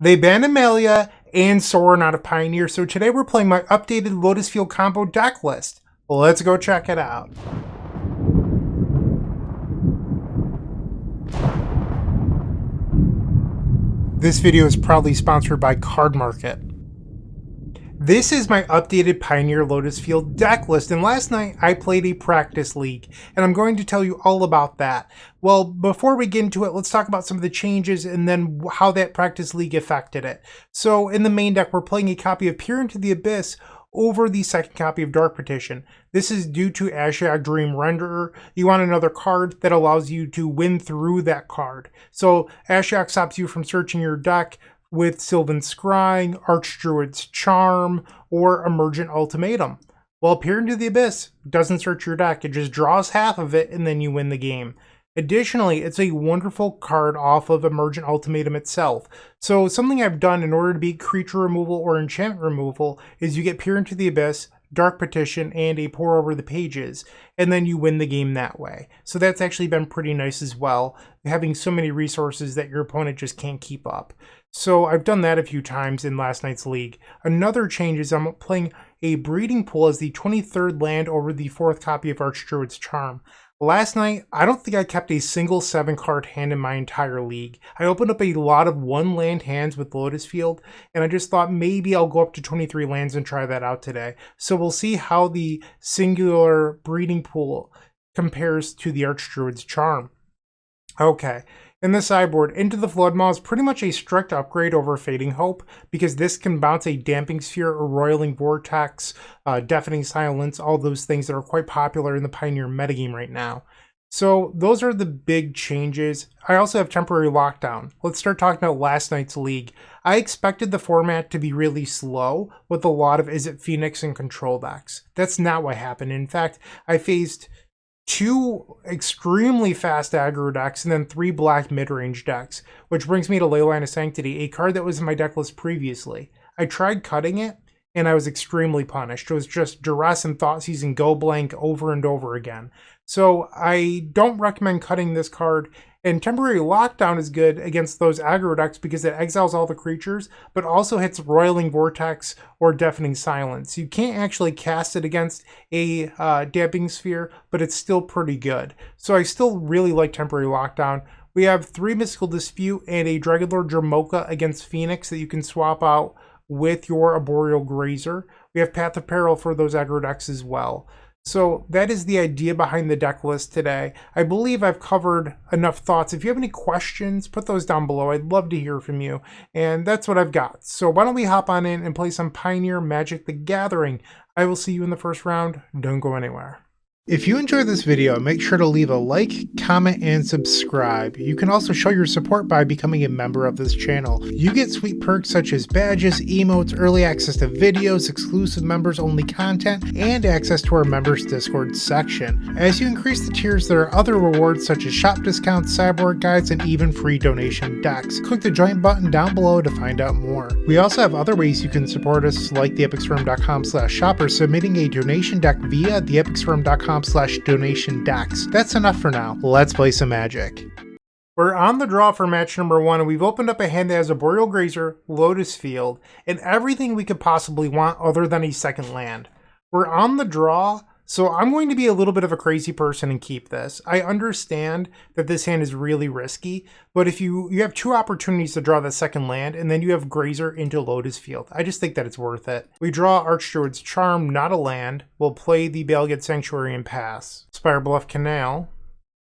They banned Amelia and Sorin out of Pioneer, so today we're playing my updated Lotus Field Combo deck list. Let's go check it out. This video is proudly sponsored by Card Market. This is my updated Pioneer Lotus Field deck list, and last night I played a practice league, and I'm going to tell you all about that. Well, before we get into it, let's talk about some of the changes and then how that practice league affected it. So in the main deck, we're playing a copy of Peer into the Abyss over the second copy of Dark Petition. This is due to Ashiok Dream Renderer. You want another card that allows you to win through that card. So Ashiok stops you from searching your deck with Sylvan Scrying, Archdruid's Charm, or Emergent Ultimatum. Well, Peer into the Abyss doesn't search your deck, it just draws half of it and then you win the game. Additionally, it's a wonderful card off of Emergent Ultimatum itself. So something I've done in order to beat creature removal or enchantment removal is you get Peer into the Abyss, Dark Petition, and a Pore over the pages, and then you win the game that way. So that's actually been pretty nice as well, having so many resources that your opponent just can't keep up. So I've done that a few times in last night's league. Another change is I'm playing a Breeding Pool as the 23rd land over the 4th copy of Archdruid's Charm. Last night, I don't think I kept a single 7-card hand in my entire league. I opened up a lot of 1-land hands with Lotus Field, and I just thought maybe I'll go up to 23 lands and try that out today. So we'll see how the singular Breeding Pool compares to the Archdruid's Charm. Okay. In the sideboard, Into the Floodmaw is pretty much a strict upgrade over Fading Hope, because this can bounce a Damping Sphere, a Roiling Vortex, Deafening Silence, all those things that are quite popular in the Pioneer metagame right now. So those are the big changes. I also have Temporary Lockdown. Let's start talking about last night's league. I expected the format to be really slow with a lot of Izzet Phoenix and control decks. That's not what happened. In fact, I faced 2 extremely fast aggro decks, and then 3 black mid-range decks, which brings me to Leyline of Sanctity, a card that was in my deck list previously. I tried cutting it, and I was extremely punished. It was just Duress and Thoughtseize and Go Blank over and over again. So I don't recommend cutting this card, and Temporary Lockdown is good against those aggro decks because it exiles all the creatures, but also hits Roiling Vortex or Deafening Silence. You can't actually cast it against a Damping Sphere, but it's still pretty good. So I still really like Temporary Lockdown. We have 3 Mystical Dispute and a Dragonlord Jamoka against Phoenix that you can swap out with your Arboreal Grazer. We have Path of Peril for those aggro decks as well. So that is the idea behind the deck list today. I believe I've covered enough thoughts. If you have any questions, put those down below. I'd love to hear from you. And that's what I've got. So why don't we hop on in and play some Pioneer Magic the Gathering. I will see you in the first round. Don't go anywhere. If you enjoyed this video, make sure to leave a like, comment, and subscribe. You can also show your support by becoming a member of this channel. You get sweet perks such as badges, emotes, early access to videos, exclusive members-only content, and access to our members Discord section. As you increase the tiers, there are other rewards such as shop discounts, sideboard guides, and even free donation decks. Click the join button down below to find out more. We also have other ways you can support us, like theepicstorm.com/shop or submitting a donation deck via theepicstorm.com/donation decks. That's enough for now. Let's play some Magic. We're on the draw for match number 1, and we've opened up a hand that has Arboreal Grazer, Lotus Field, and everything we could possibly want other than a second land. We're on the draw, so I'm going to be a little bit of a crazy person and keep this. I understand that this hand is really risky, but if you have 2 opportunities to draw the second land, and then you have Grazer into Lotus Field, I just think that it's worth it. We draw Archdruid's Charm, not a land. We'll play the Bala Ged Sanctuary and pass. Spire Bluff Canal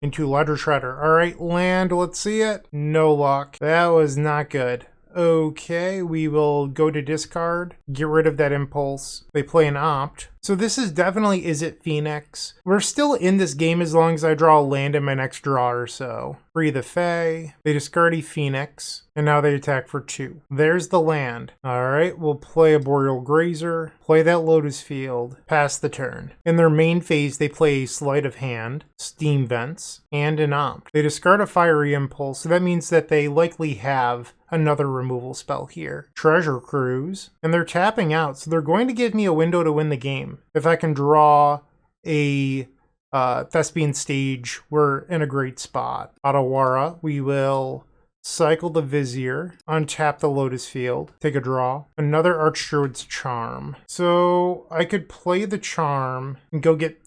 into Ledger Shredder. Alright, land, let's see it. No luck. That was not good. Okay, we will go to discard, get rid of that impulse. They play an opt. So this is definitely Izzet Phoenix. We're still in this game as long as I draw a land in my next draw or so. Free the Fae. They discard a Phoenix, and now they attack for 2. There's the land. Alright, we'll play a Boreal Grazer, play that Lotus Field, pass the turn. In their main phase, they play a Sleight of Hand, Steam Vents, and an opt. They discard a Fiery Impulse, so that means that they likely have another removal spell here. Treasure Cruise, and they're tapping out, so they're going to give me a window to win the game. If I can draw a Thespian Stage, we're in a great spot. Otawara, we will cycle the Vizier, untap the Lotus Field, take a draw, another Archdruid's Charm. So I could play the Charm and go get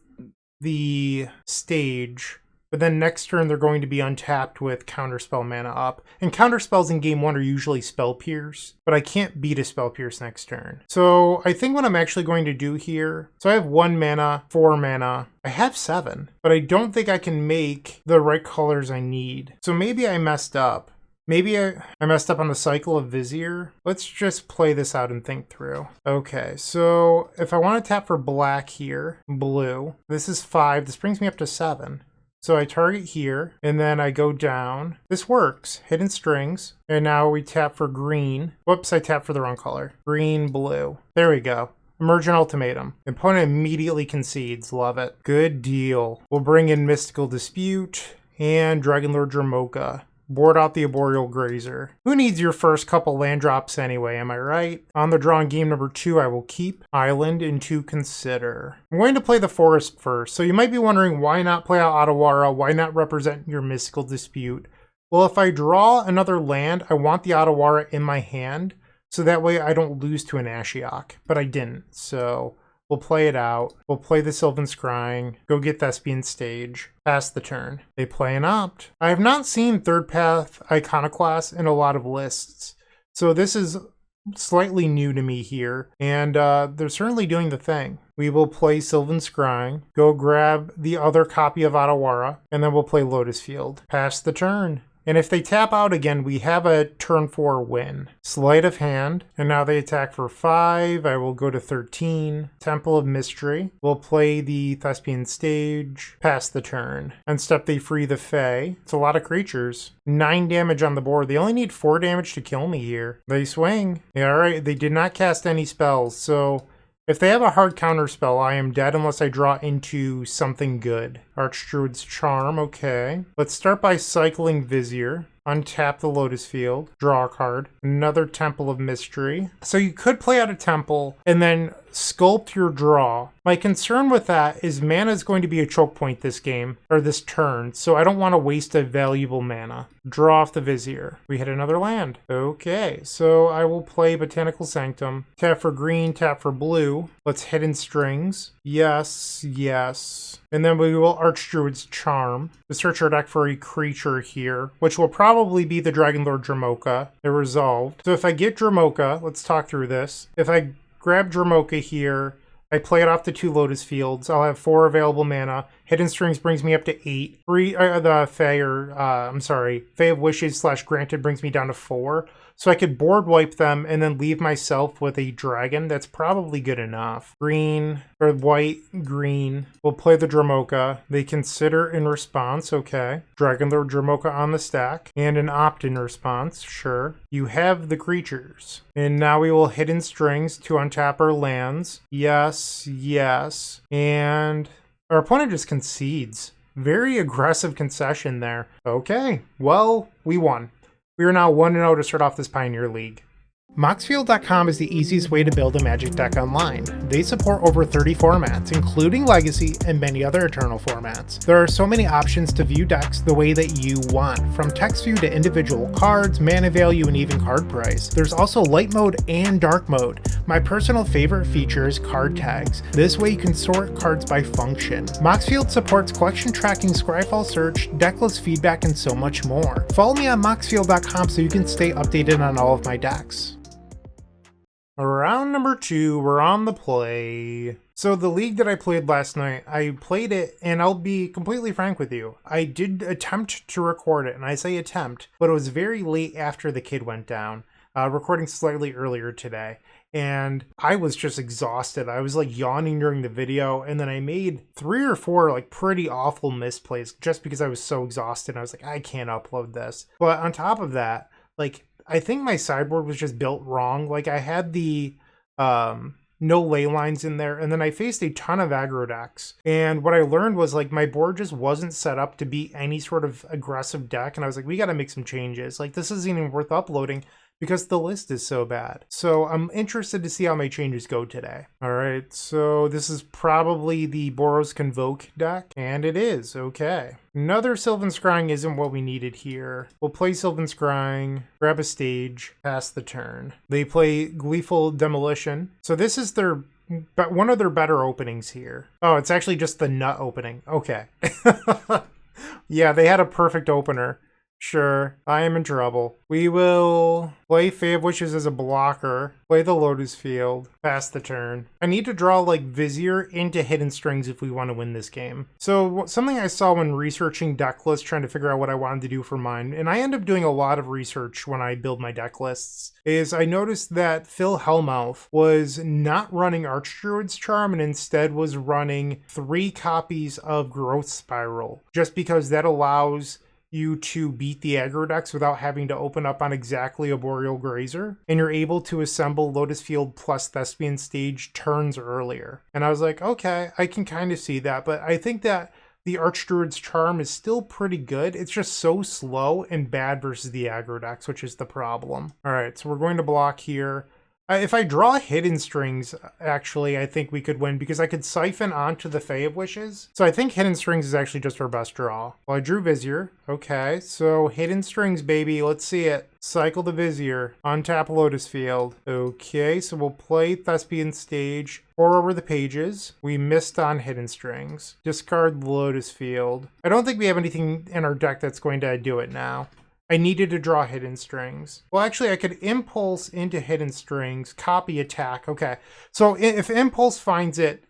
the stage, but then next turn they're going to be untapped with Counterspell mana up. And Counterspells in game 1 are usually Spell Pierce, but I can't beat a Spell Pierce next turn. So I think what I'm actually going to do here, so I have 1 mana, 4 mana, I have 7, but I don't think I can make the right colors I need. So maybe I messed up. Maybe I messed up on the cycle of Vizier. Let's just play this out and think through. Okay, so if I want to tap for black here, blue, this is 5. This brings me up to 7. So I target here, and then I go down. This works. Hidden Strings. And now we tap for green. Whoops, I tapped for the wrong color. Green, blue. There we go. Emergent Ultimatum. Opponent immediately concedes. Love it. Good deal. We'll bring in Mystical Dispute and Dragonlord Dramoka. Board out the Arboreal Grazer. Who needs your first couple land drops anyway, am I right? On the draw in game number 2, I will keep Island into consider. I'm going to play the Forest first, so you might be wondering why not play out Otawara, why not represent your Mystical Dispute? Well, if I draw another land, I want the Otawara in my hand, so that way I don't lose to an Ashiok, but I didn't, so we'll play it out. We'll play the Sylvan Scrying, go get Thespian stage, pass the turn. They play an Opt. I have not seen Third Path Iconoclast in a lot of lists, so this is slightly new to me here, and they're certainly doing the thing. We will play Sylvan Scrying, go grab the other copy of Otawara, and then we'll play Lotus Field. Pass the turn. And if they tap out again, we have a turn 4 win. Sleight of Hand, and now they attack for 5. I will go to 13. Temple of Mystery. We'll play the Thespian stage, pass the turn. Unstep, they free the Fae. It's a lot of creatures. 9 damage on the board. They only need 4 damage to kill me here. They swing. Yeah, alright, they did not cast any spells, so if they have a hard counter spell, I am dead unless I draw into something good. Archdruid's Charm, okay. Let's start by cycling Vizier. Untap the Lotus Field. Draw a card. Another Temple of Mystery. So you could play out a Temple and then sculpt your draw. My concern with that is mana is going to be a choke point this game, or this turn, so I don't want to waste a valuable mana. Draw off the Vizier. We hit another land. Okay, so I will play Botanical Sanctum. Tap for green, tap for blue. Let's Hidden Strings. Yes, yes. And then we will Archdruid's Charm. We search our deck for a creature here, which will probably be the Dragonlord Dramoka. They're resolved. So if I get Dramoka, let's talk through this. If I grab Dramoka here, I play it off the 2 Lotus Fields. I'll have 4 available mana. Hidden Strings brings me up to 8. The Fae of Wishes / Granted brings me down to 4. So I could board wipe them and then leave myself with a dragon. That's probably good enough. Green, or white, green. We'll play the Dramoka. They consider in response, okay. Dragonlord Dramoka on the stack. And an Opt in response, sure. You have the creatures. And now we will Hidden Strings to untap our lands. Yes, yes. And our opponent just concedes. Very aggressive concession there. Okay, well, we won. We are now 1-0 to start off this Pioneer League. Moxfield.com is the easiest way to build a Magic deck online. They support over 30 formats, including Legacy and many other Eternal formats. There are so many options to view decks the way that you want, from text view to individual cards, mana value, and even card price. There's also light mode and dark mode. My personal favorite feature is card tags. This way you can sort cards by function. Moxfield supports collection tracking, Scryfall search, decklist feedback, and so much more. Follow me on Moxfield.com so you can stay updated on all of my decks. Round number 2, we're on the play. So the league that I played last night, I played it, and I'll be completely frank with you. I did attempt to record it, and I say attempt, but it was very late after the kid went down, recording slightly earlier today. And I was just exhausted. I was like yawning during the video, and then I made 3 or 4 like pretty awful misplays just because I was so exhausted. I was like, I can't upload this. But on top of that, like, I think my sideboard was just built wrong. Like, I had the no ley lines in there, and then I faced a ton of aggro decks. And what I learned was, like, my board just wasn't set up to be any sort of aggressive deck. And I was like, we got to make some changes. Like, this isn't even worth uploading because the list is so bad. So I'm interested to see how my changes go today. All right, so this is probably the Boros Convoke deck, and it is, okay. Another Sylvan Scrying isn't what we needed here. We'll play Sylvan Scrying, grab a stage, pass the turn. They play Gleeful Demolition. So this is their one of their better openings here. Oh, it's actually just the nut opening. Okay. Yeah, they had a perfect opener. Sure, I am in trouble. We will play Fae of Wishes as a blocker, play the Lotus Field, pass the turn. I need to draw like Vizier into Hidden Strings if we want to win this game. So something I saw when researching deck lists, trying to figure out what I wanted to do for mine, and I end up doing a lot of research when I build my deck lists, is I noticed that Phil Hellmouth was not running Archdruid's Charm and instead was running 3 copies of Growth Spiral, just because that allows you to beat the aggro decks without having to open up on exactly a Boreal Grazer, and you're able to assemble Lotus Field plus Thespian stage turns earlier. And I was like, okay, I can kind of see that, but I think that the Archdruid's Charm is still pretty good. It's just so slow and bad versus the aggro decks, which is the problem. All right, so we're going to block here. If I draw Hidden Strings, actually, I think we could win because I could siphon onto the Fae of Wishes. So I think Hidden Strings is actually just our best draw. Well, I drew Vizier. Okay, so Hidden Strings, baby. Let's see it. Cycle the Vizier. Untap Lotus Field. Okay, so we'll play Thespian Stage. Pore over the pages. We missed on Hidden Strings. Discard Lotus Field. I don't think we have anything in our deck that's going to do it now. I needed to draw Hidden Strings. Well, actually, I could Impulse into Hidden Strings, copy attack. Okay, so if Impulse finds it,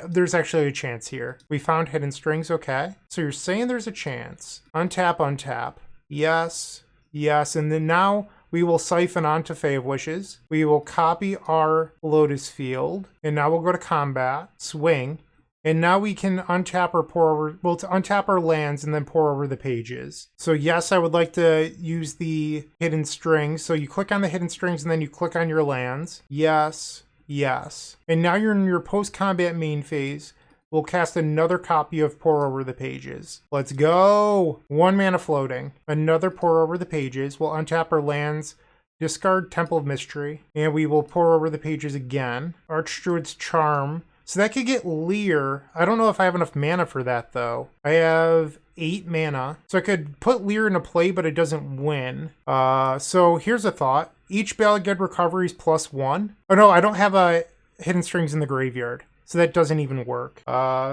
there's actually a chance here. We found Hidden Strings, okay. So you're saying there's a chance. Untap, untap. Yes, yes, and then now we will siphon onto Fae of Wishes. We will copy our Lotus Field, and now we'll go to combat, swing. And now we can untap or pour over, well, to untap our lands and then pour over the pages. So yes, I would like to use the Hidden Strings. So you click on the Hidden Strings and then you click on your lands. Yes, yes. And now you're in your post-combat main phase. We'll cast another copy of Pore Over the Pages. Let's go! 1 mana floating. Another Pore Over the Pages. We'll untap our lands. Discard Temple of Mystery. And we will Pore Over the Pages again. Archdruid's Charm. So that could get Lier. I don't know if I have enough mana for that, though. I have 8 mana. So I could put Lier into play, but it doesn't win. So here's a thought. Each Bala Ged Recovery is +1. Oh, no, I don't have a Hidden Strings in the graveyard. So that doesn't even work.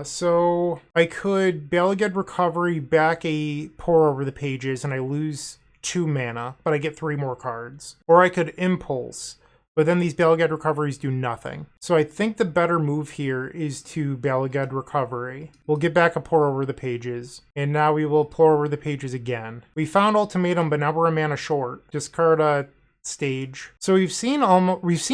So I could Bala Ged Recovery, back a Pore Over the Pages, and I lose 2 mana, but I get 3 more cards. Or I could Impulse. But then these Bala Ged Recoveries do nothing. So I think the better move here is to Bala Ged Recovery. We'll get back a Pore Over the Pages. And now we will Pore Over the Pages again. We found Ultimatum, but now we're a mana short. Discard a stage. So we've seen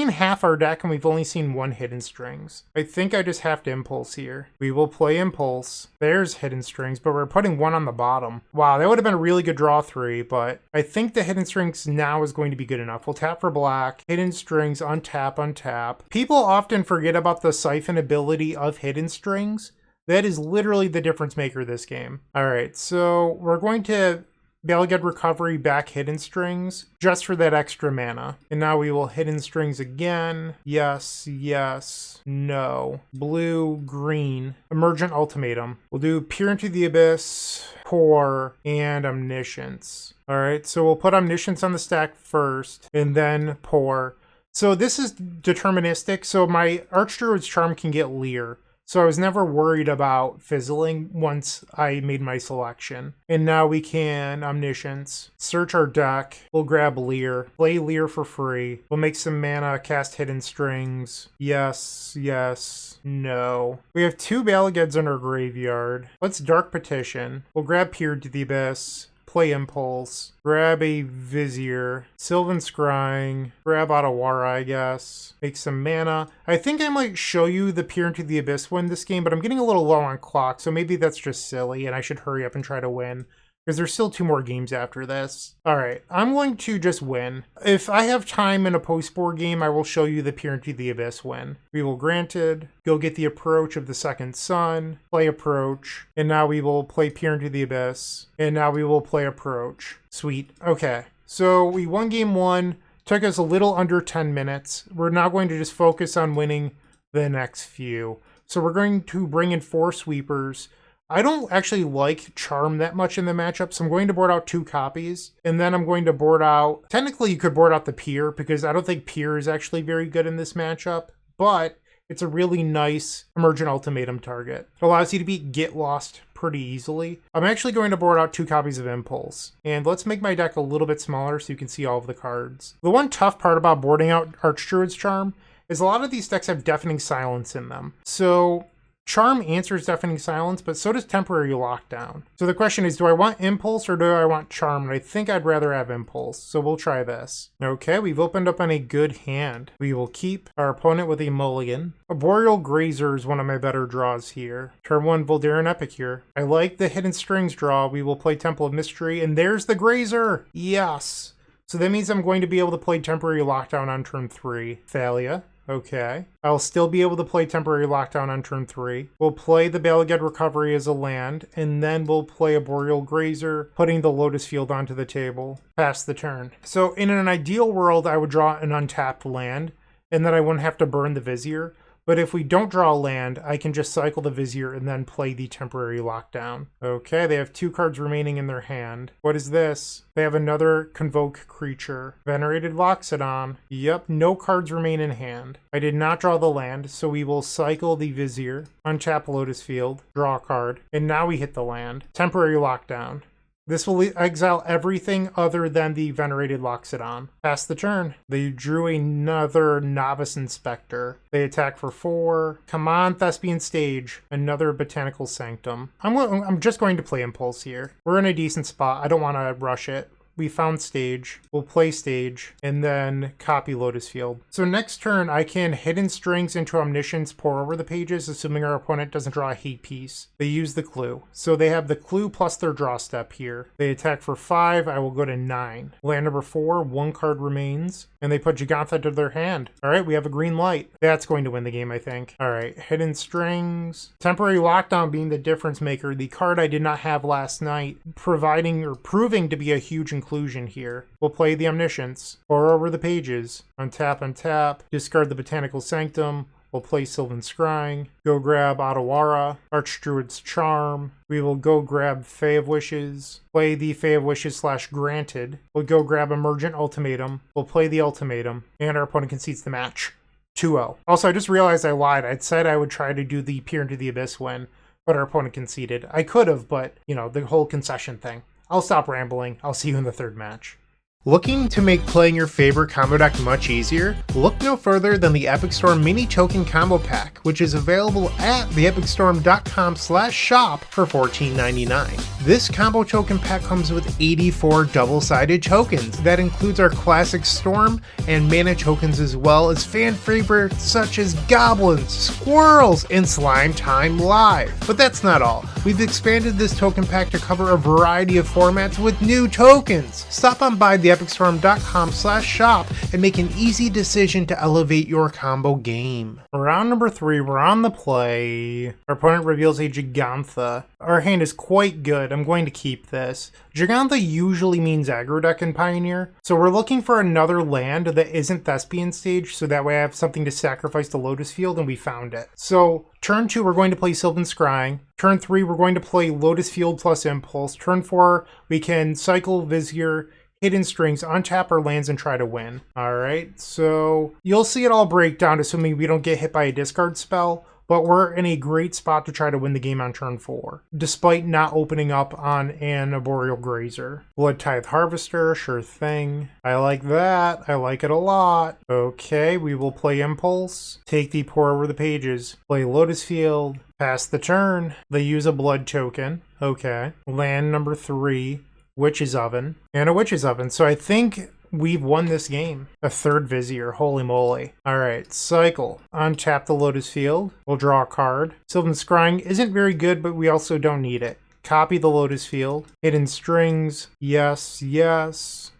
half our deck and we've only seen 1 Hidden Strings. I think I just have to Impulse here. We will play Impulse. There's Hidden Strings, but we're putting 1 on the bottom. Wow, that would have been a really good draw 3, but I think the Hidden Strings now is going to be good enough. We'll tap for black, Hidden Strings, untap, untap. People often forget about the siphon ability of Hidden Strings. That is literally the difference maker this game. All right, so we're going to Bala Ged Recovery, back Hidden Strings, just for that extra mana. And now we will Hidden Strings again. Yes, yes, no. Blue, green, Emergent Ultimatum. We'll do Peer into the Abyss, Pore, and Omniscience. All right, so we'll put Omniscience on the stack first, and then Pore. So this is deterministic, so my Archdruid's Charm can get Lier. So I was never worried about fizzling once I made my selection. And now we can Omniscience, search our deck, we'll grab Lier, play Lier for free, we'll make some mana, cast Hidden Strings. Yes, yes, no. We have 2 Bala Geds in our graveyard. Let's Dark Petition. We'll grab Peer to the Abyss, play Impulse, grab a Vizier, Sylvan Scrying, grab Otawara, I guess, make some mana. I think I might show you the Peer into the Abyss win this game, but I'm getting a little low on clock, so maybe that's just silly and I should hurry up and try to win, because there's still 2 more games after this. All right, I'm going to just win. If I have time in a post-board game, I will show you the Peer into the Abyss win. We will Granted, go get the Approach of the Second Sun, play Approach, and now we will play Peer into the Abyss, and now we will play Approach. Sweet. Okay, so we won game 1. Took us a little under 10 minutes. We're now going to just focus on winning the next few. So we're going to bring in 4 sweepers. I don't actually like Charm that much in the matchup, so I'm going to board out 2 copies. And then I'm going to board out... Technically, you could board out the Pier, because I don't think Pier is actually very good in this matchup. But it's a really nice Emergent Ultimatum target. It allows you to beat Get Lost pretty easily. I'm actually going to board out 2 copies of Impulse. And let's make my deck a little bit smaller so you can see all of the cards. The one tough part about boarding out Archdruid's Charm is a lot of these decks have Deafening Silence in them. So Charm answers Deafening Silence, but so does Temporary Lockdown. So the question is, do I want Impulse or do I want Charm? And I think I'd rather have Impulse, so we'll try this. Okay, we've opened up on a good hand. We will keep our opponent with a mulligan. A Boreal Grazer is one of my better draws here. Turn 1, Voldaren Epicure. I like the Hidden Strings draw. We will play Temple of Mystery, and there's the Grazer! Yes! So that means I'm going to be able to play Temporary Lockdown on turn 3. Thalia. Okay. I'll still be able to play Temporary Lockdown on turn 3. We'll play the Bala Ged Recovery as a land, and then we'll play a Boreal Grazer, putting the Lotus Field onto the table. Pass the turn. So in an ideal world, I would draw an untapped land, and then I wouldn't have to burn the Vizier. But if we don't draw a land, I can just cycle the Vizier and then play the Temporary Lockdown. Okay, they have 2 cards remaining in their hand. What is this? They have another Convoke creature. Venerated Loxodon. Yep, no cards remain in hand. I did not draw the land, so we will cycle the Vizier, untap Lotus Field, draw a card, and now we hit the land. Temporary Lockdown. This will exile everything other than the Venerated Loxodon. Pass the turn. They drew another Novice Inspector. They attack for 4. Come on, Thespian Stage. Another Botanical Sanctum. I'm just going to play Impulse here. We're in a decent spot. I don't want to rush it. We found Stage. We'll play Stage, and then copy Lotus Field. So next turn, I can Hidden Strings into Omniscience, Pore over the pages, assuming our opponent doesn't draw a hate piece. They use the clue. So they have the clue plus their draw step here. They attack for 5. I will go to 9. Land number 4, 1 card remains, and they put Jegantha to their hand. All right, we have a green light. That's going to win the game, I think. All right, Hidden Strings. Temporary Lockdown being the difference maker. The card I did not have last night, proving to be a huge inclusion here. We'll play the Omniscience. Pour over the pages. Untap. Discard the Botanical Sanctum. We'll play Sylvan Scrying. Go grab Otawara. Archdruid's Charm. We will go grab Fae of Wishes. Play the Fae of Wishes / Granted. We'll go grab Emergent Ultimatum. We'll play the Ultimatum. And our opponent concedes the match. 2-0. Also, I just realized I lied. I'd said I would try to do the Peer into the Abyss win, but our opponent conceded. I could have, but, you know, the whole concession thing. I'll stop rambling. I'll see you in the 3rd match. Looking to make playing your favorite combo deck much easier? Look no further than the Epic Storm Mini Token Combo Pack, which is available at theepicstorm.com/shop for $14.99. This combo token pack comes with 84 double-sided tokens. That includes our classic Storm and Mana tokens, as well as fan favorites such as Goblins, Squirrels, and Slime Time Live. But that's not all. We've expanded this token pack to cover a variety of formats with new tokens. Stop on by theepicstorm.com/shop and make an easy decision to elevate your combo game. Round number 3, we're on the play. Our opponent reveals a Jegantha. Our hand is quite good. I'm going to keep this. Jegantha usually means aggro deck in Pioneer, so we're looking for another land that isn't Thespian Stage, so that way I have something to sacrifice to Lotus Field, and we found it. So turn 2, we're going to play Sylvan Scrying. Turn 3, we're going to play Lotus Field plus Impulse. Turn 4, we can cycle Vizier, Hidden Strings, untap our lands, and try to win. Alright, so you'll see it all break down, assuming we don't get hit by a discard spell, but we're in a great spot to try to win the game on turn 4, despite not opening up on an Boreal Grazer. Blood Tithe Harvester, sure thing. I like that. I like it a lot. Okay, we will play Impulse, take the Pore over the pages, play Lotus Field, pass the turn. They use a blood token. Okay. Land number 3, Witch's Oven, and a Witch's Oven. So I think we've won this game. A 3rd Vizier, holy moly. Alright, cycle. Untap the Lotus Field. We'll draw a card. Sylvan Scrying isn't very good, but we also don't need it. Copy the Lotus Field. Hidden Strings. Yes.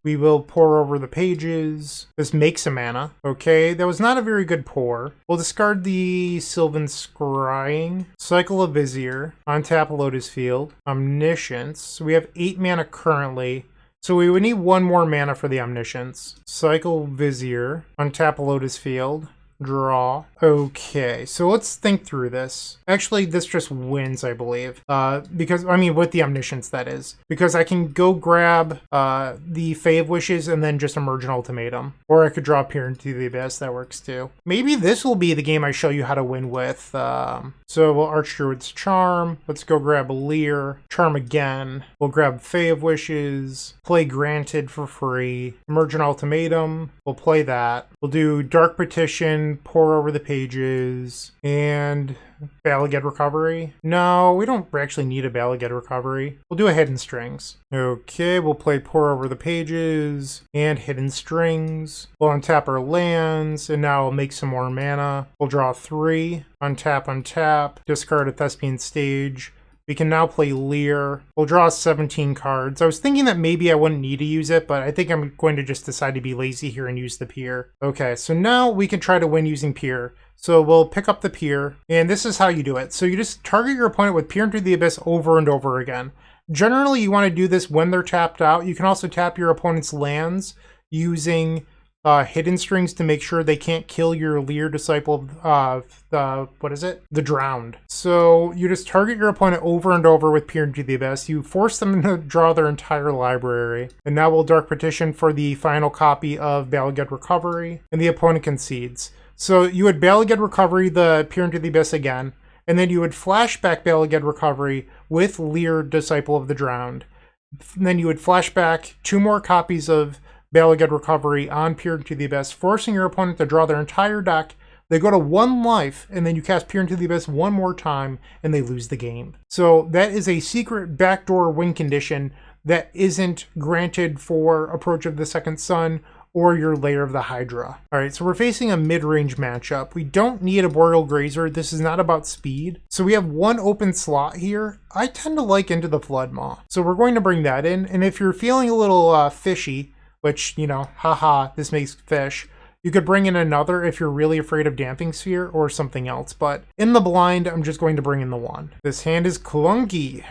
We will Pore over the pages. This makes a mana. Okay, that was not a very good Pore. We'll discard the Sylvan Scrying. Cycle a Vizier. Untap Lotus Field. Omniscience. We have 8 mana currently, So we would need one more mana for the Omniscience. Cycle Vizier, untap a Lotus Field, draw. Okay, so let's think through this. Actually, this just wins, I believe. Because, I mean, with the Omniscience, that is. Because I can go grab the Fae of Wishes and then just Emergent Ultimatum. Or I could draw Peer into the Abyss, that works too. Maybe this will be the game I show you how to win with. So we'll Archdruid's Charm. Let's go grab a Lier. Charm again. We'll grab Fae of Wishes. Play Granted for free. Emergent Ultimatum. We'll play that. We'll do Dark Petition, Pore over the pages, and Bala Ged Recovery. No, we don't actually need a Bala Ged Recovery. We'll do a Hidden Strings. Okay, we'll play Pore over the pages and Hidden Strings. We'll untap our lands, and now we'll make some more mana. We'll draw 3, untap, discard a Thespian Stage. We can now play Lier. We'll draw 17 cards. I was thinking that maybe I wouldn't need to use it, but I think I'm going to just decide to be lazy here and use the Peer. Okay, so now we can try to win using Peer. So we'll pick up the Peer, and this is how you do it. So you just target your opponent with Peer into the Abyss over and over again. Generally, you want to do this when they're tapped out. You can also tap your opponent's lands using Hidden Strings to make sure they can't kill your Lier Disciple of the Drowned. So you just target your opponent over and over with Peer into the Abyss. You force them to draw their entire library. And now we'll Dark Petition for the final copy of Bala Ged Recovery, and the opponent concedes. So you would Bala Ged Recovery the Peer into the Abyss again, and then you would flashback Bala Ged Recovery with Lier Disciple of the Drowned. And then you would flashback 2 more copies of Bala Ged Recovery on Peer into the Abyss, forcing your opponent to draw their entire deck. They go to 1 life, and then you cast Peer into the Abyss 1 more time, and they lose the game. So that is a secret backdoor win condition that isn't granted for Approach of the Second Sun or your Lair of the Hydra. All right, so we're facing a mid-range matchup. We don't need a Boreal Grazer. This is not about speed. So we have 1 open slot here. I tend to like Into the Floodmaw. So we're going to bring that in, and if you're feeling a little fishy, which, you know, haha, this makes fish. You could bring in another if you're really afraid of Damping Sphere or something else, but in the blind, I'm just going to bring in the 1. This hand is clunky.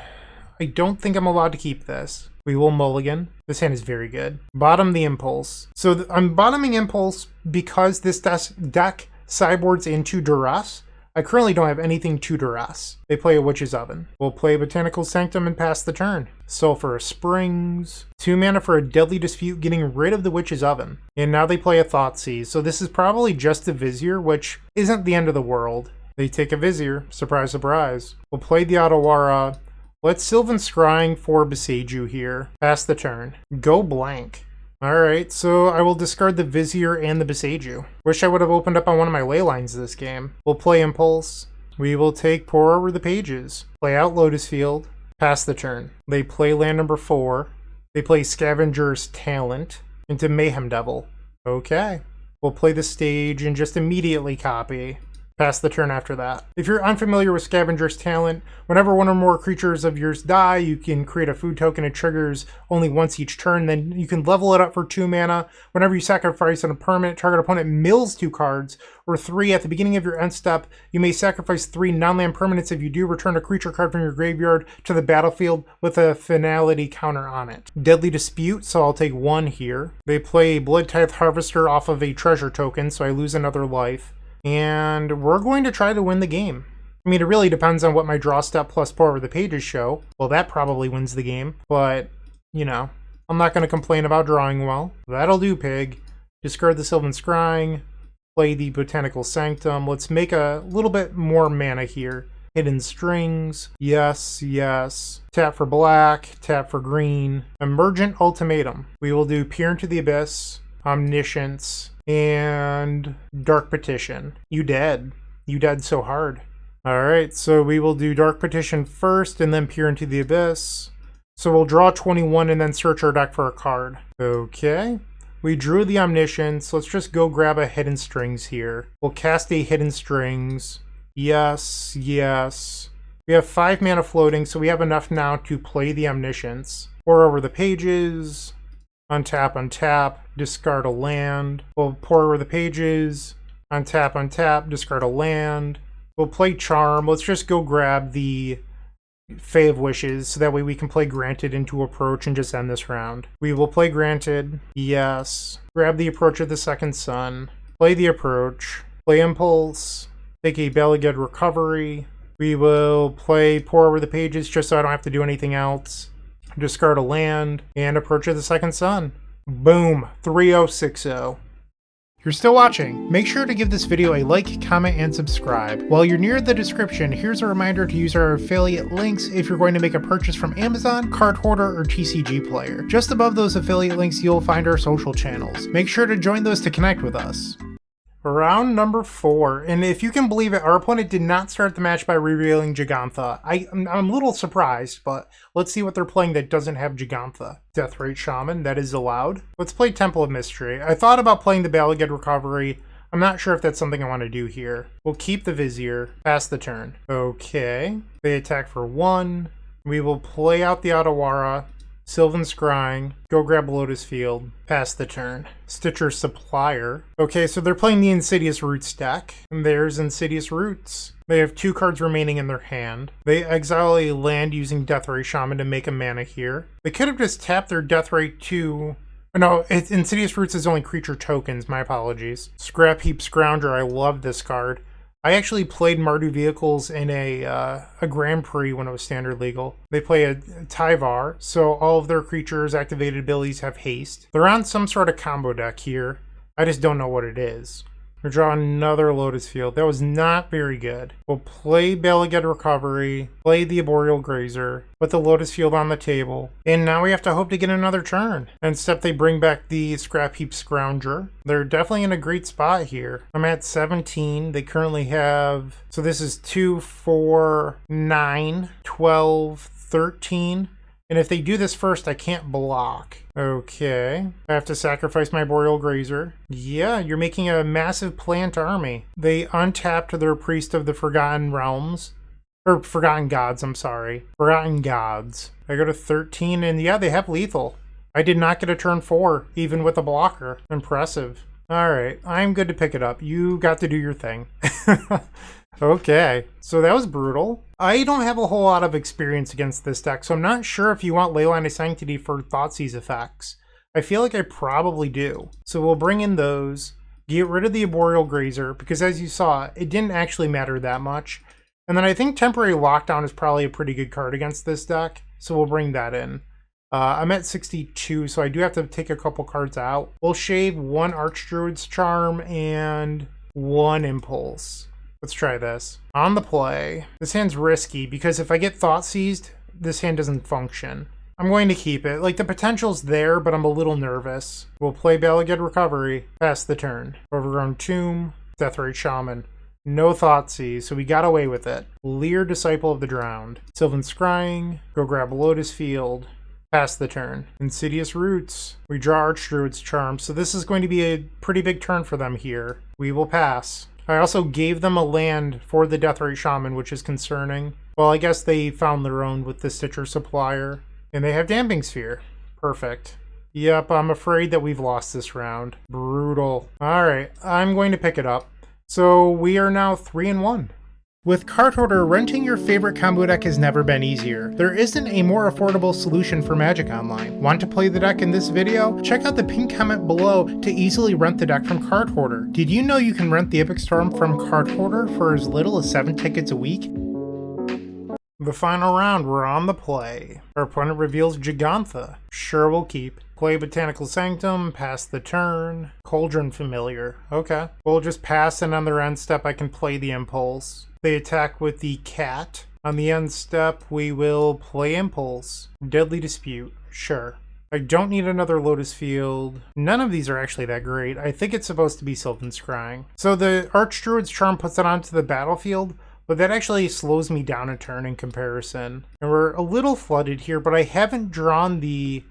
I don't think I'm allowed to keep this. We will mulligan. This hand is very good. Bottom the Impulse. So I'm bottoming Impulse because this deck sideboards into Duress. I currently don't have anything to Duress. They play a Witch's Oven. We'll play Botanical Sanctum and pass the turn. Sulphurous Springs. 2 mana for a Deadly Dispute, getting rid of the Witch's Oven. And now they play a Thoughtseize. So this is probably just a Vizier, which isn't the end of the world. They take a Vizier. Surprise, surprise. We'll play the Otawara. Let's Sylvan Scrying for Boseiju here. Pass the turn. Go blank. Alright, so I will discard the Vizier and the Boseiju. Wish I would have opened up on one of my ley lines this game. We'll play Impulse. We will take Pore over the pages. Play out Lotus Field. Pass the turn. They play land number 4. They play Scavenger's Talent into Mayhem Devil. Okay. We'll play the stage and just immediately copy. Pass the turn after that. If you're unfamiliar with Scavenger's Talent, whenever 1 or more creatures of yours die, you can create a food token. It triggers only once each turn. Then you can level it up for 2 mana. Whenever you sacrifice on a permanent, target opponent mills 2 cards, or 3 at the beginning of your end step. You may sacrifice 3 non-land permanents. If you do, return a creature card from your graveyard to the battlefield with a finality counter on it. Deadly Dispute, so I'll take 1 here. They play Blood Tithe Harvester off of a treasure token, so I lose another life. And we're going to try to win the game. I mean, it really depends on what my draw step plus Pore over the pages show. Well, that probably wins the game, but, you know, I'm not going to complain about drawing well. That'll do, pig. Discard the Sylvan Scrying, play the Botanical Sanctum. Let's make a little bit more mana here. Hidden Strings, yes, yes. Tap for black, tap for green. Emergent Ultimatum. We will do Peer into the Abyss, Omniscience, and Dark Petition. You dead. You dead so hard. Alright, so we will do Dark Petition first and then Peer into the Abyss. So we'll draw 21 and then search our deck for a card. Okay. We drew the Omniscience. Let's just go grab a Hidden Strings here. We'll cast a Hidden Strings. Yes, yes. We have 5 mana floating, so we have enough now to play the Omniscience. Pore over the pages. Untap, untap, discard a land. We'll Pore over the pages. Untap, untap, discard a land. We'll play Charm. Let's just go grab the Fae of Wishes, so that way we can play Granted into Approach and just end this round. We will play Granted, yes. Grab the Approach of the Second Sun, play the Approach, play Impulse, take a Bala Ged Recovery. We will play Pore over the pages just so I don't have to do anything else. Discard a land, and Approach of the Second Sun. Boom, 3060. You're still watching. Make sure to give this video a like, comment, and subscribe. While you're near the description, here's a reminder to use our affiliate links if you're going to make a purchase from Amazon, Card Hoarder, or TCG Player. Just above those affiliate links, you'll find our social channels. Make sure to join those to connect with us. Round number 4, and if you can believe it, our opponent did not start the match by revealing Jegantha. I'm a little surprised, but let's see what they're playing that doesn't have Jegantha. Deathrite Shaman, that is allowed. Let's play Temple of Mystery. I thought about playing the Bala Ged Recovery. I'm not sure if that's something I want to do here. We'll keep the Vizier, pass the turn. Okay, they attack for 1. We will play out the Otawara, Sylvan Scrying, go grab Lotus Field, pass the turn. Stitcher Supplier. Okay, so they're playing the Insidious Roots deck, and there's Insidious Roots. They have 2 cards remaining in their hand. They exile a land using Deathrite Shaman to make a mana here. They could have just tapped their Deathrite to... No, Insidious Roots is only creature tokens, my apologies. Scrap Heap Scrounger, I love this card. I actually played Mardu Vehicles in a Grand Prix when it was standard legal. They play a Tyvar, so all of their creatures' activated abilities have haste. They're on some sort of combo deck here. I just don't know what it is. We'll draw another Lotus Field. That was not very good. We'll play Bala Ged Recovery, play the Arboreal Grazer, put the Lotus Field on the table, and now we have to hope to get another turn. Instead, they bring back the Scrap Heap Scrounger. They're definitely in a great spot here. I'm at 17. They currently have... So this is 2, 4, 9, 12, 13. And if they do this first, I can't block. Okay. I have to sacrifice my Boreal Grazer. Yeah, you're making a massive plant army. They untapped their Priest of the Forgotten Realms. Or Forgotten Gods, I'm sorry. Forgotten Gods. I go to 13, and yeah, they have lethal. I did not get a turn 4, even with a blocker. Impressive. Alright, I'm good to pick it up. You got to do your thing. Okay, so that was brutal. I don't have a whole lot of experience against this deck, so I'm not sure if you want Leyline of Sanctity for Thoughtseize effects. I feel like I probably do. So we'll bring in those, get rid of the Arboreal Grazer, because as you saw, it didn't actually matter that much. And then I think Temporary Lockdown is probably a pretty good card against this deck, so we'll bring that in. I'm at 62, so I do have to take a couple cards out. We'll shave 1 Archdruid's Charm and 1 Impulse. Let's try this. On the play, this hand's risky because if I get Thoughtseized, this hand doesn't function. I'm going to keep it. Like, the potential's there, but I'm a little nervous. We'll play Bala Ged Recovery, pass the turn. Overgrown Tomb, Deathrite Shaman. No Thoughtseize, so we got away with it. Lier, Disciple of the Drowned. Sylvan Scrying, go grab Lotus Field, pass the turn. Insidious Roots. We draw Archdruid's Charm, so this is going to be a pretty big turn for them here. We will pass. I also gave them a land for the Deathrite Shaman, which is concerning. Well, I guess they found their own with the Stitcher Supplier. And they have Damping Sphere. Perfect. Yep, I'm afraid that we've lost this round. Brutal. Alright, I'm going to pick it up. So we are now 3-1. With Card Hoarder, renting your favorite combo deck has never been easier. There isn't a more affordable solution for Magic Online. Want to play the deck in this video? Check out the pinned comment below to easily rent the deck from Card Hoarder. Did you know you can rent the Epic Storm from Card Hoarder for as little as 7 tickets a week? The final round, we're on the play. Our opponent reveals Jegantha. Sure, we'll keep. Play Botanical Sanctum, pass the turn. Cauldron Familiar. Okay. We'll just pass, and on their end step I can play the Impulse. They attack with the Cat. On the end step, we will play Impulse. Deadly Dispute. Sure. I don't need another Lotus Field. None of these are actually that great. I think it's supposed to be Sylvan Scrying. So the Archdruid's Charm puts it onto the battlefield, but that actually slows me down a turn in comparison. And we're a little flooded here, but I haven't drawn the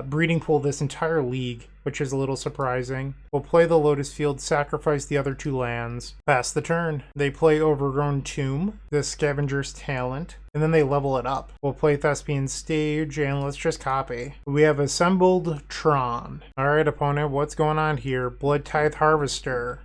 breeding pool this entire league, which is a little surprising. We'll play the Lotus Field, sacrifice the other 2 lands, pass the turn. They play Overgrown Tomb, the Scavenger's Talent, and then they level it up. We'll play Thespian Stage, and let's just copy. We have assembled Tron. Alright, opponent, what's going on here? Blood Tithe Harvester.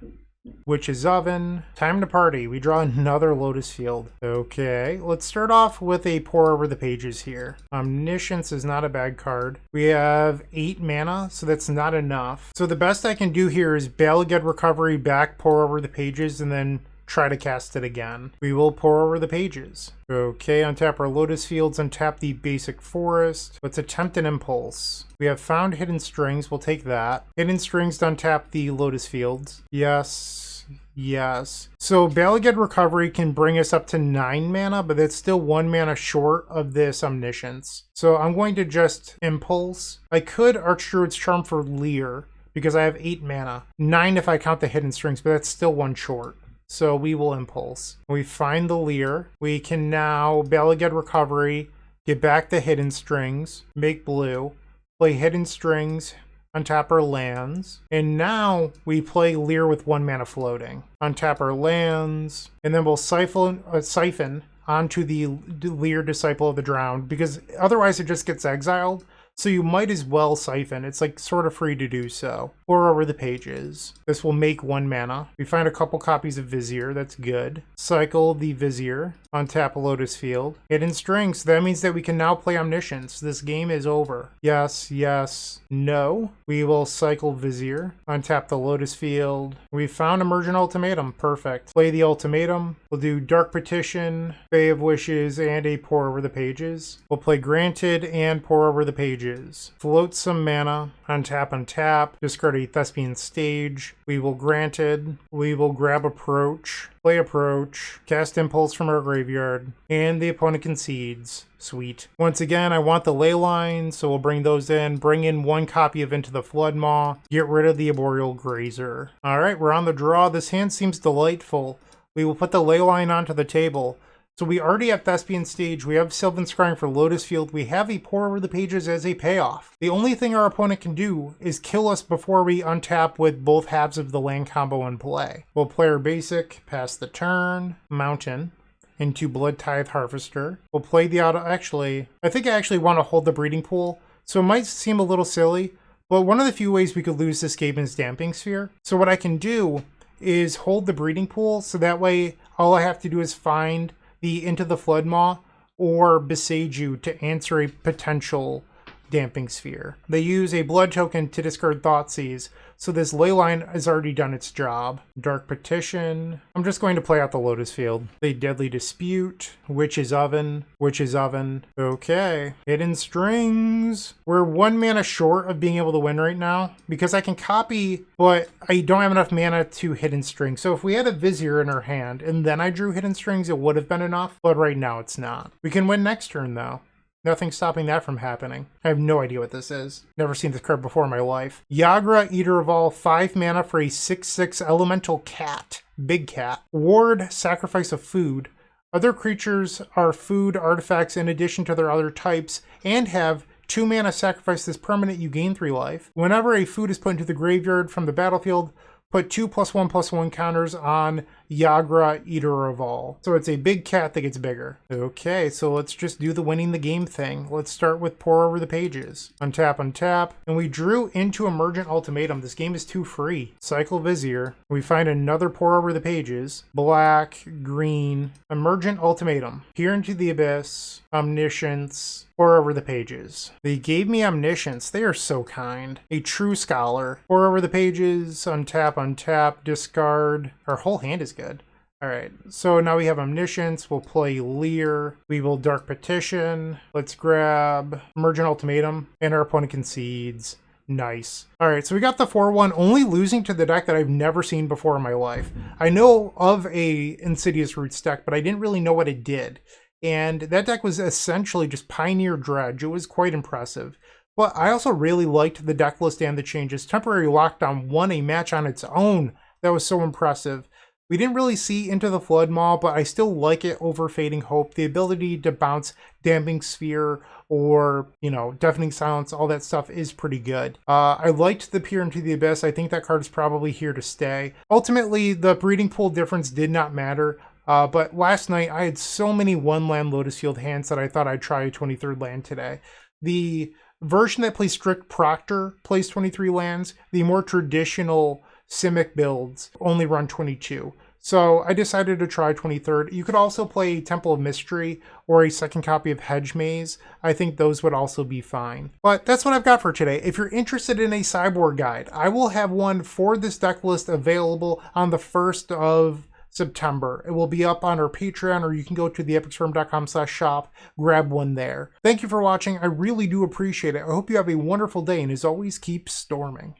Witch's Oven. Time to party. We draw another Lotus Field. Okay, let's start off with a Pore Over the Pages here. Omniscience is not a bad card. We have 8 mana, so that's not enough. So the best I can do here is Bala Ged Recovery, back Pore Over the Pages, and then try to cast it again. We will Pore Over the Pages. Okay, untap our Lotus Fields, untap the basic forest. Let's attempt an Impulse. We have found Hidden Strings, we'll take that. Hidden Strings to untap the Lotus Fields. Yes, yes. So Bala Ged Recovery can bring us up to 9 mana, but that's still 1 mana short of this Omniscience. So I'm going to just Impulse. I could Archdruid's Charm for Lier, because I have 8 mana. 9 if I count the Hidden Strings, but that's still 1 short. So we will Impulse. We find the Lier. We can now Bala Ged Recovery, get back the Hidden Strings, make blue, play Hidden Strings, untap our lands, and now we play Lier with 1 mana floating. Untap our lands, and then we'll siphon onto the Lier Disciple of the Drowned, because otherwise it just gets exiled. So you might as well siphon. It's like sort of free to do so. Pore Over the Pages. This will make 1 mana. We find a couple copies of Vizier. That's good. Cycle the Vizier. Untap a Lotus Field. Hidden Strings. That means that we can now play Omniscience. This game is over. Yes, yes, no. We will cycle Vizier. Untap the Lotus Field. We found Emergent Ultimatum. Perfect. Play the Ultimatum. We'll do Dark Petition, Fae of Wishes, and a Pore Over the Pages. We'll play Granted and Pore Over the Pages. Float some mana. Untap, discard a Thespian Stage. We will Granted. We will grab Approach. Play Approach. Cast Impulse from our graveyard. And the opponent concedes. Sweet. Once again, I want the ley lines, so we'll bring those in. Bring in 1 copy of Into the Floodmaw. Get rid of the Arboreal Grazer. Alright, we're on the draw. This hand seems delightful. We will put the ley line onto the table. So we already have Thespian Stage, we have Sylvan Scrying for Lotus Field, we have a Pore Over the Pages as a payoff. The only thing our opponent can do is kill us before we untap with both halves of the land combo in play. We'll play our basic, pass the turn, Mountain, into Blood Tithe Harvester. We'll play the auto, I think I actually want to hold the Breeding Pool, so it might seem a little silly, but one of the few ways we could lose this game is Damping Sphere. So what I can do is hold the Breeding Pool, so that way all I have to do is find the Into the Floodmaw or Beseiju to answer a potential Damping Sphere. They use a blood token to discard Thoughtseize, so this Leyline has already done its job. Dark Petition. I'm just going to play out the Lotus Field. The Deadly Dispute. Witch's Oven. Witch's Oven. Okay. Hidden Strings. We're 1 mana short of being able to win right now because I can copy, but I don't have enough mana to Hidden Strings. So if we had a Vizier in our hand and then I drew Hidden Strings, it would have been enough, but right now it's not. We can win next turn though. Nothing stopping that from happening. I have no idea what this is. Never seen this card before in my life. Yagra, Eater of All, 5 mana for a 6/6 elemental cat. Big cat. Ward, Sacrifice of Food. Other creatures are food artifacts in addition to their other types and have 2 mana sacrifice this permanent, you gain 3 life. Whenever a food is put into the graveyard from the battlefield, put 2+1/+1 counters on Yagra, Eater of All. So it's a big cat that gets bigger. Okay, so let's just do the winning the game thing. Let's start with Pore Over the Pages. Untap, and we drew into Emergent Ultimatum. This game is too free. Cycle Vizier. We find another Pore Over the Pages. Black, green, Emergent Ultimatum. Peer into the Abyss, Omniscience, Pore Over the Pages. They gave me Omniscience. They are so kind. A True Scholar. Pore Over the Pages, untap, discard. Our whole hand is good. Alright, so now we have Omniscience. We'll play Lier. We will Dark Petition. Let's grab Emergent Ultimatum. And our opponent concedes. Nice. Alright, so we got the 4-1, only losing to the deck that I've never seen before in my life. I know of a Insidious Roots deck, but I didn't really know what it did. And that deck was essentially just Pioneer Dredge. It was quite impressive. But I also really liked the deck list and the changes. Temporary Lockdown won a match on its own. That was so impressive. We didn't really see Into the Floodmaw, but I still like it over Fading Hope. The ability to bounce Damping Sphere or, Deafening Silence, all that stuff is pretty good. I liked the Peer into the Abyss. I think that card is probably here to stay. Ultimately, the Breeding Pool difference did not matter. But last night, I had so many 1-land Lotus Field hands that I thought I'd try a 23rd land today. The version that plays Strict Proctor plays 23 lands. The more traditional Simic builds only run 22. So I decided to try 23rd. You could also play Temple of Mystery or a second copy of Hedge Maze. I think those would also be fine. But that's what I've got for today. If you're interested in a sideboard guide, I will have one for this deck list available on the 1st of September. It will be up on our Patreon, or you can go to theepicsforum.com/shop, grab one there. Thank you for watching. I really do appreciate it. I hope you have a wonderful day, and as always, keep storming.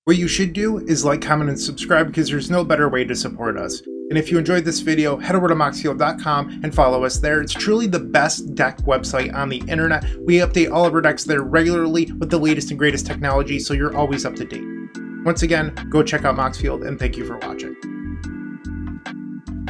What you should do is like, comment, and subscribe, because there's no better way to support us. And if you enjoyed this video, head over to moxfield.com and follow us there. It's truly the best deck website on the internet. We update all of our decks there regularly with the latest and greatest technology, so you're always up to date. Once again, go check out Moxfield, and thank you for watching.